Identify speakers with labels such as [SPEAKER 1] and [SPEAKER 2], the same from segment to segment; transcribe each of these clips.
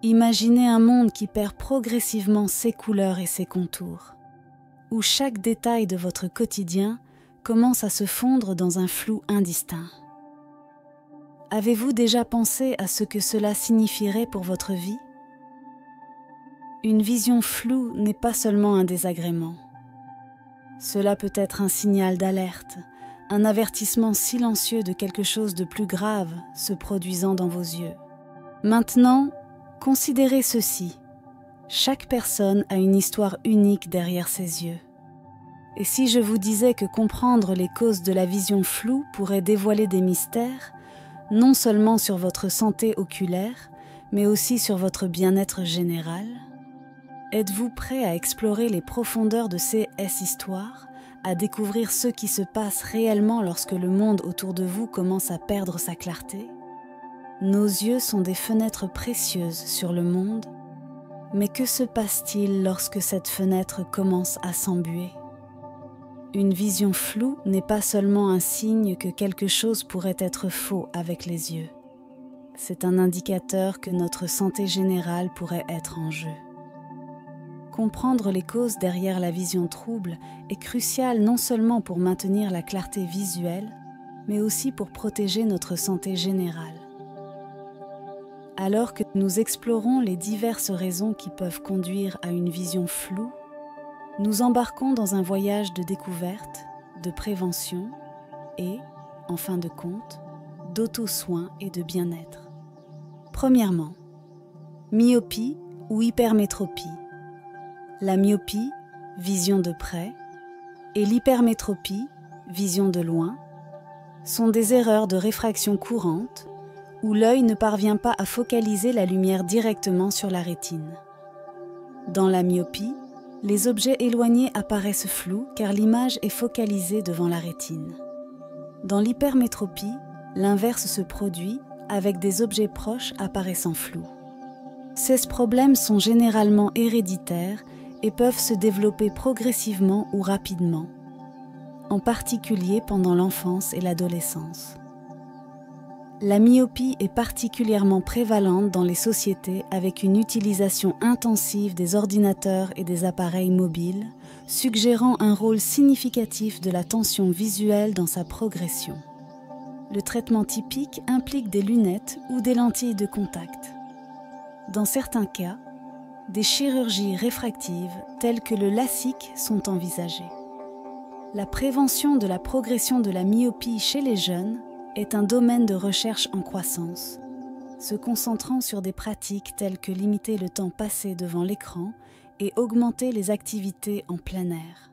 [SPEAKER 1] Imaginez un monde qui perd progressivement ses couleurs et ses contours, où chaque détail de votre quotidien commence à se fondre dans un flou indistinct. Avez-vous déjà pensé à ce que cela signifierait pour votre vie ? Une vision floue n'est pas seulement un désagrément. Cela peut être un signal d'alerte, un avertissement silencieux de quelque chose de plus grave se produisant dans vos yeux. Maintenant, considérez ceci. Chaque personne a une histoire unique derrière ses yeux. Et si je vous disais que comprendre les causes de la vision floue pourrait dévoiler des mystères, non seulement sur votre santé oculaire, mais aussi sur votre bien-être général ? Êtes-vous prêt à explorer les profondeurs de ces histoires, à découvrir ce qui se passe réellement lorsque le monde autour de vous commence à perdre sa clarté ? Nos yeux sont des fenêtres précieuses sur le monde, mais que se passe-t-il lorsque cette fenêtre commence à s'embuer ? Une vision floue n'est pas seulement un signe que quelque chose pourrait être faux avec les yeux. C'est un indicateur que notre santé générale pourrait être en jeu. Comprendre les causes derrière la vision trouble est crucial non seulement pour maintenir la clarté visuelle, mais aussi pour protéger notre santé générale. Alors que nous explorons les diverses raisons qui peuvent conduire à une vision floue, nous embarquons dans un voyage de découverte, de prévention et, en fin de compte, d'auto-soin et de bien-être. Premièrement, myopie ou hypermétropie. La myopie, vision de près, et l'hypermétropie, vision de loin, sont des erreurs de réfraction courantes où l'œil ne parvient pas à focaliser la lumière directement sur la rétine. Dans la myopie, les objets éloignés apparaissent flous car l'image est focalisée devant la rétine. Dans l'hypermétropie, l'inverse se produit avec des objets proches apparaissant flous. Ces problèmes sont généralement héréditaires et peuvent se développer progressivement ou rapidement, en particulier pendant l'enfance et l'adolescence. La myopie est particulièrement prévalente dans les sociétés avec une utilisation intensive des ordinateurs et des appareils mobiles, suggérant un rôle significatif de la tension visuelle dans sa progression. Le traitement typique implique des lunettes ou des lentilles de contact. Dans certains cas, des chirurgies réfractives telles que le LASIK sont envisagées. La prévention de la progression de la myopie chez les jeunes est un domaine de recherche en croissance, se concentrant sur des pratiques telles que limiter le temps passé devant l'écran et augmenter les activités en plein air.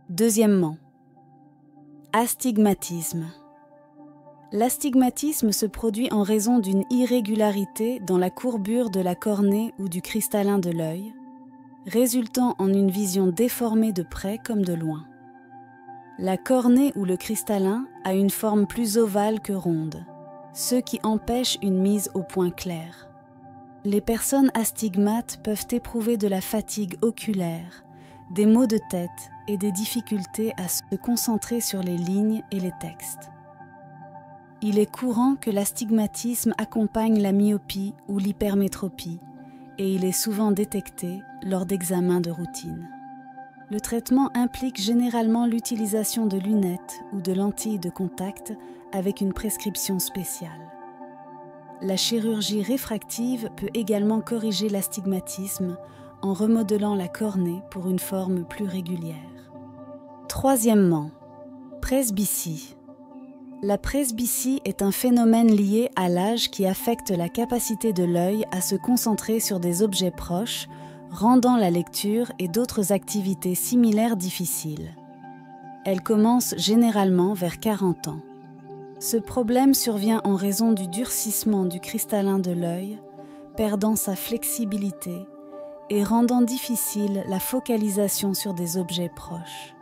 [SPEAKER 1] Deuxièmement, astigmatisme. L'astigmatisme se produit en raison d'une irrégularité dans la courbure de la cornée ou du cristallin de l'œil, résultant en une vision déformée de près comme de loin. La cornée ou le cristallin a une forme plus ovale que ronde, ce qui empêche une mise au point clair. Les personnes astigmates peuvent éprouver de la fatigue oculaire, des maux de tête et des difficultés à se concentrer sur les lignes et les textes. Il est courant que l'astigmatisme accompagne la myopie ou l'hypermétropie et il est souvent détecté lors d'examens de routine. Le traitement implique généralement l'utilisation de lunettes ou de lentilles de contact avec une prescription spéciale. La chirurgie réfractive peut également corriger l'astigmatisme en remodelant la cornée pour une forme plus régulière. Troisièmement, presbytie. La presbytie est un phénomène lié à l'âge qui affecte la capacité de l'œil à se concentrer sur des objets proches, rendant la lecture et d'autres activités similaires difficiles. Elle commence généralement vers 40 ans. Ce problème survient en raison du durcissement du cristallin de l'œil, perdant sa flexibilité et rendant difficile la focalisation sur des objets proches.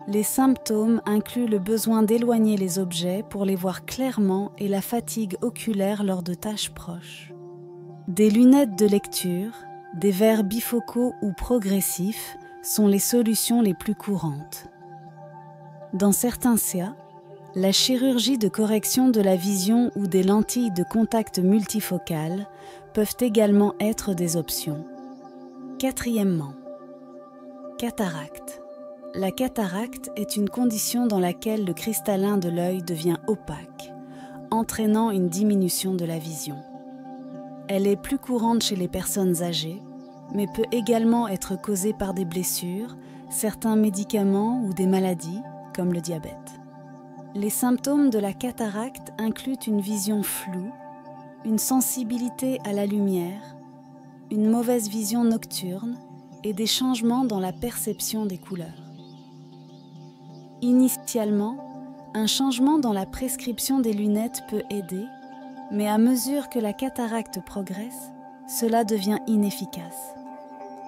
[SPEAKER 1] Les symptômes incluent le besoin d'éloigner les objets pour les voir clairement et la fatigue oculaire lors de tâches proches. Des lunettes de lecture, des verres bifocaux ou progressifs sont les solutions les plus courantes. Dans certains cas, La chirurgie de correction de la vision ou des lentilles de contact multifocales peuvent également être des options. Quatrièmement, cataracte. La cataracte est une condition dans laquelle le cristallin de l'œil devient opaque, entraînant une diminution de la vision. Elle est plus courante chez les personnes âgées, mais peut également être causée par des blessures, certains médicaments ou des maladies, comme le diabète. Les symptômes de la cataracte incluent une vision floue, une sensibilité à la lumière, une mauvaise vision nocturne et des changements dans la perception des couleurs. Initialement, un changement dans la prescription des lunettes peut aider, mais à mesure que la cataracte progresse, cela devient inefficace.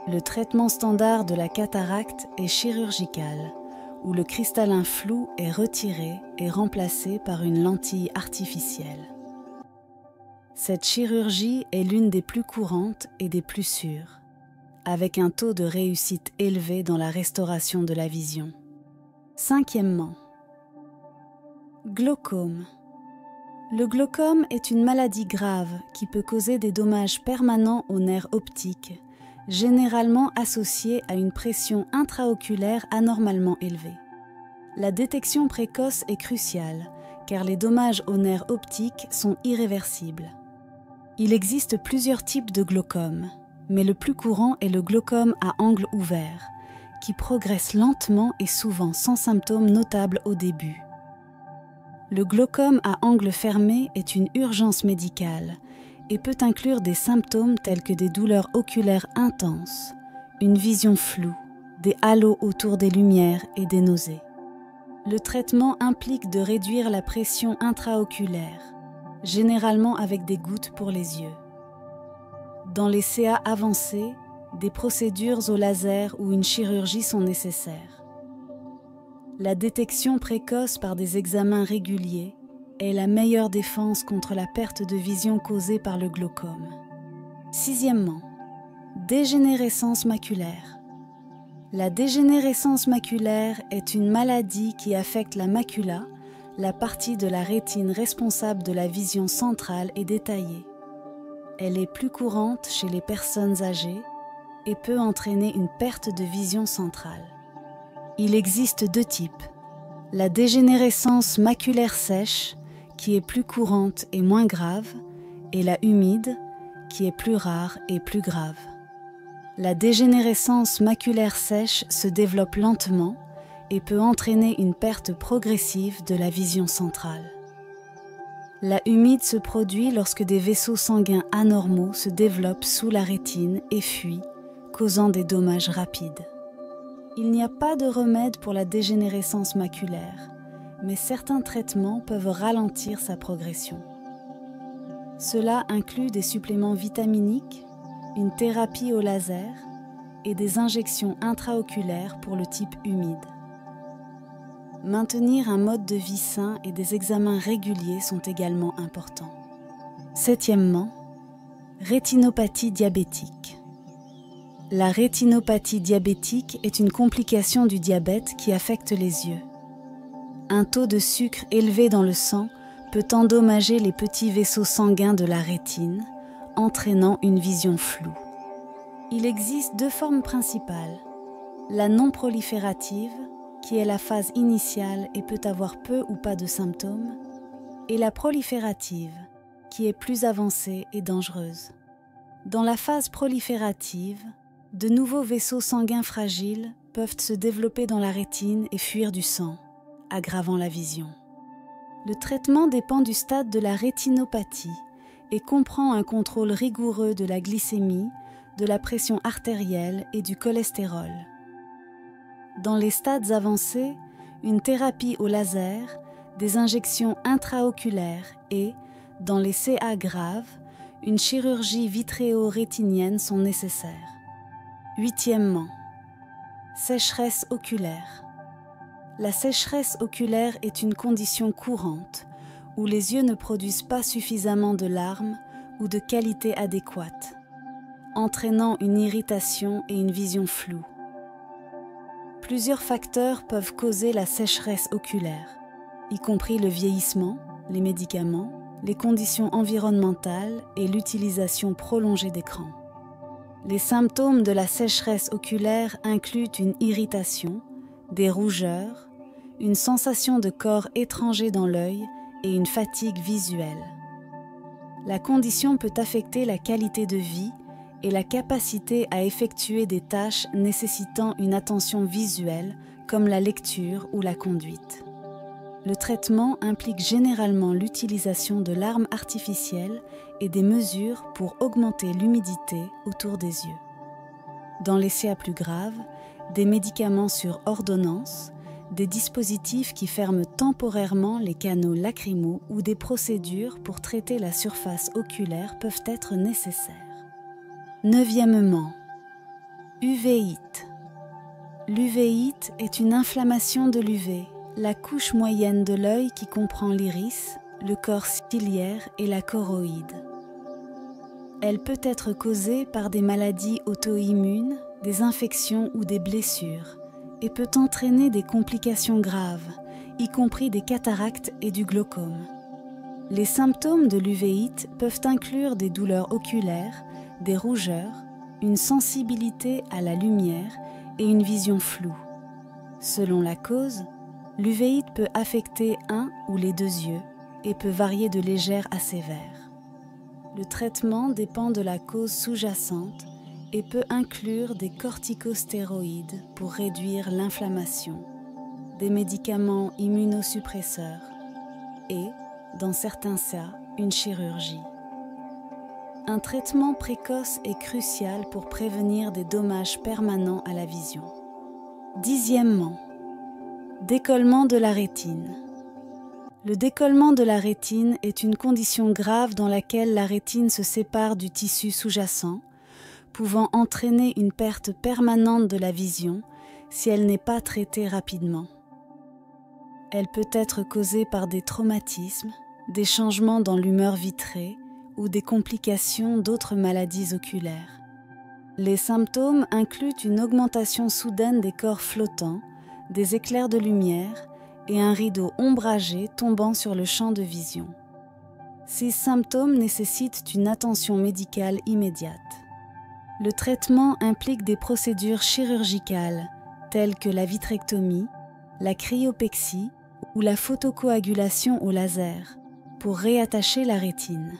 [SPEAKER 1] Le traitement standard de la cataracte est chirurgical, où le cristallin flou est retiré et remplacé par une lentille artificielle. Cette chirurgie est l'une des plus courantes et des plus sûres, avec un taux de réussite élevé dans la restauration de la vision. Cinquièmement, glaucome. Le glaucome est une maladie grave qui peut causer des dommages permanents aux nerfs optiques, généralement associés à une pression intraoculaire anormalement élevée. La détection précoce est cruciale, car les dommages aux nerfs optiques sont irréversibles. Il existe plusieurs types de glaucome, mais le plus courant est le glaucome à angle ouvert, qui progresse lentement et souvent sans symptômes notables au début. Le glaucome à angle fermé est une urgence médicale et peut inclure des symptômes tels que des douleurs oculaires intenses, une vision floue, des halos autour des lumières et des nausées. Le traitement implique de réduire la pression intraoculaire, généralement avec des gouttes pour les yeux. Dans les CA avancés, des procédures au laser ou une chirurgie sont nécessaires. La détection précoce par des examens réguliers est la meilleure défense contre la perte de vision causée par le glaucome. Sixièmement, dégénérescence maculaire. La dégénérescence maculaire est une maladie qui affecte la macula, la partie de la rétine responsable de la vision centrale et détaillée. Elle est plus courante chez les personnes âgées et peut entraîner une perte de vision centrale. Il existe deux types. La dégénérescence maculaire sèche, qui est plus courante et moins grave, et la humide, qui est plus rare et plus grave. La dégénérescence maculaire sèche se développe lentement et peut entraîner une perte progressive de la vision centrale. La humide se produit lorsque des vaisseaux sanguins anormaux se développent sous la rétine et fuient, causant des dommages rapides. Il n'y a pas de remède pour la dégénérescence maculaire, mais certains traitements peuvent ralentir sa progression. Cela inclut des suppléments vitaminiques, une thérapie au laser et des injections intraoculaires pour le type humide. Maintenir un mode de vie sain et des examens réguliers sont également importants. Septièmement, rétinopathie diabétique. La rétinopathie diabétique est une complication du diabète qui affecte les yeux. Un taux de sucre élevé dans le sang peut endommager les petits vaisseaux sanguins de la rétine, entraînant une vision floue. Il existe deux formes principales, la non proliférative, qui est la phase initiale et peut avoir peu ou pas de symptômes, et la proliférative, qui est plus avancée et dangereuse. Dans la phase proliférative, de nouveaux vaisseaux sanguins fragiles peuvent se développer dans la rétine et fuir du sang, aggravant la vision. Le traitement dépend du stade de la rétinopathie et comprend un contrôle rigoureux de la glycémie, de la pression artérielle et du cholestérol. Dans les stades avancés, une thérapie au laser, des injections intraoculaires et, dans les CA graves, une chirurgie vitréo-rétinienne sont nécessaires. Huitièmement, sécheresse oculaire. La sécheresse oculaire est une condition courante où les yeux ne produisent pas suffisamment de larmes ou de qualité adéquate, entraînant une irritation et une vision floue. Plusieurs facteurs peuvent causer la sécheresse oculaire. y compris le vieillissement, les médicaments, les conditions environnementales et l'utilisation prolongée d'écrans. Les symptômes de la sécheresse oculaire incluent une irritation, des rougeurs, une sensation de corps étranger dans l'œil et une fatigue visuelle. La condition peut affecter la qualité de vie et la capacité à effectuer des tâches nécessitant une attention visuelle comme la lecture ou la conduite. Le traitement implique généralement l'utilisation de larmes artificielles et des mesures pour augmenter l'humidité autour des yeux. Dans les CA plus graves, des médicaments sur ordonnance, des dispositifs qui ferment temporairement les canaux lacrymaux ou des procédures pour traiter la surface oculaire peuvent être nécessaires. Neuvièmement, uvéite. L'uvéite est une inflammation de l'UV, la couche moyenne de l'œil qui comprend l'iris, le corps ciliaire et la choroïde. Elle peut être causée par des maladies auto-immunes, des infections ou des blessures, et peut entraîner des complications graves, y compris des cataractes et du glaucome. Les symptômes de l'uvéite peuvent inclure des douleurs oculaires, des rougeurs, une sensibilité à la lumière et une vision floue. Selon la cause, l'uvéite peut affecter un ou les deux yeux et peut varier de légère à sévère. Le traitement dépend de la cause sous-jacente et peut inclure des corticostéroïdes pour réduire l'inflammation, des médicaments immunosuppresseurs et, dans certains cas, une chirurgie. Un traitement précoce est crucial pour prévenir des dommages permanents à la vision. Dixièmement, décollement de la rétine. Le décollement de la rétine est une condition grave dans laquelle la rétine se sépare du tissu sous-jacent, pouvant entraîner une perte permanente de la vision si elle n'est pas traitée rapidement. Elle peut être causée par des traumatismes, des changements dans l'humeur vitrée ou des complications d'autres maladies oculaires. Les symptômes incluent une augmentation soudaine des corps flottants, des éclairs de lumière et un rideau ombragé tombant sur le champ de vision. Ces symptômes nécessitent une attention médicale immédiate. Le traitement implique des procédures chirurgicales telles que la vitrectomie, la cryopexie ou la photocoagulation au laser pour réattacher la rétine.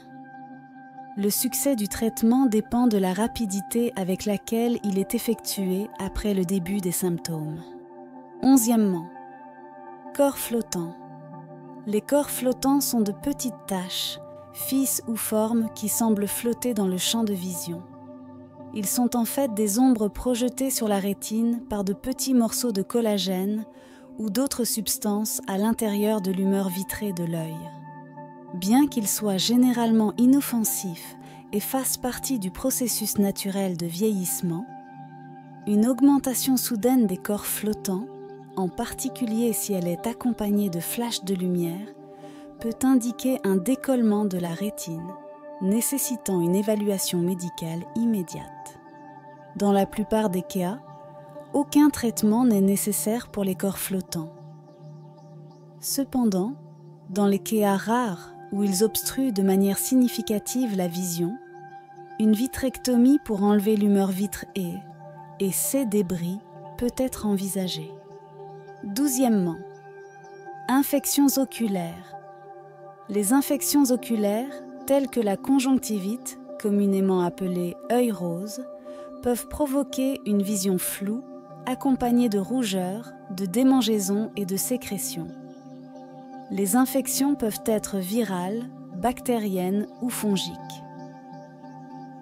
[SPEAKER 1] Le succès du traitement dépend de la rapidité avec laquelle il est effectué après le début des symptômes. Onzièmement, corps flottants. Les corps flottants sont de petites taches, fisses ou formes qui semblent flotter dans le champ de vision. Ils sont en fait des ombres projetées sur la rétine par de petits morceaux de collagène ou d'autres substances à l'intérieur de l'humeur vitrée de l'œil. Bien qu'ils soient généralement inoffensifs et fassent partie du processus naturel de vieillissement, une augmentation soudaine des corps flottants, en particulier si elle est accompagnée de flashs de lumière, peut indiquer un décollement de la rétine, nécessitant une évaluation médicale immédiate. Dans la plupart des cas, aucun traitement n'est nécessaire pour les corps flottants. Cependant, dans les cas rares où ils obstruent de manière significative la vision, une vitrectomie pour enlever l'humeur vitrée et ses débris peut être envisagée. Douzièmement, infections oculaires. Les infections oculaires, telles que la conjonctivite, communément appelée œil rose, peuvent provoquer une vision floue, accompagnée de rougeurs, de démangeaisons et de sécrétions. Les infections peuvent être virales, bactériennes ou fongiques.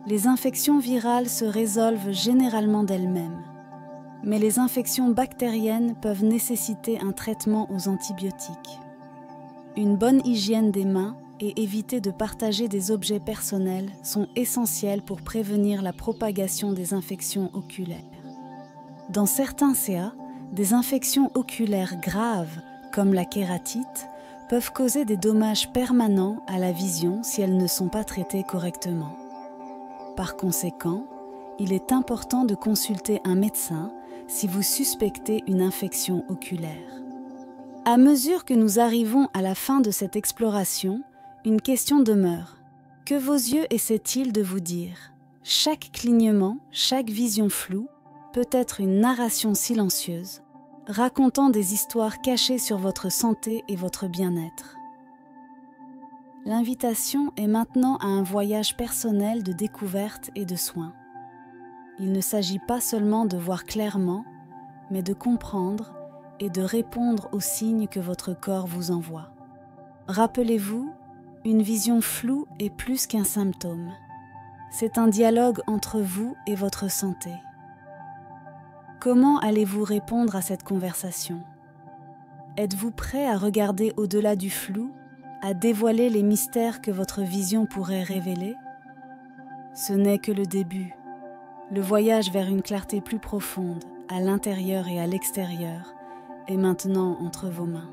[SPEAKER 1] Les infections virales se résolvent généralement d'elles-mêmes, mais les infections bactériennes peuvent nécessiter un traitement aux antibiotiques. Une bonne hygiène des mains et éviter de partager des objets personnels sont essentiels pour prévenir la propagation des infections oculaires. Dans certains CA, des infections oculaires graves, comme la kératite, peuvent causer des dommages permanents à la vision si elles ne sont pas traitées correctement. Par conséquent, il est important de consulter un médecin si vous suspectez une infection oculaire. À mesure que nous arrivons à la fin de cette exploration, une question demeure. Que vos yeux essaient-ils de vous dire ? Chaque clignement, chaque vision floue peut être une narration silencieuse, racontant des histoires cachées sur votre santé et votre bien-être. L'invitation est maintenant à un voyage personnel de découverte et de soins. Il ne s'agit pas seulement de voir clairement, mais de comprendre et de répondre aux signes que votre corps vous envoie. Rappelez-vous, une vision floue est plus qu'un symptôme. C'est un dialogue entre vous et votre santé. Comment allez-vous répondre à cette conversation ? Êtes-vous prêt à regarder au-delà du flou, à dévoiler les mystères que votre vision pourrait révéler ? Ce n'est que le début. Le voyage vers une clarté plus profonde, à l'intérieur et à l'extérieur, est maintenant entre vos mains.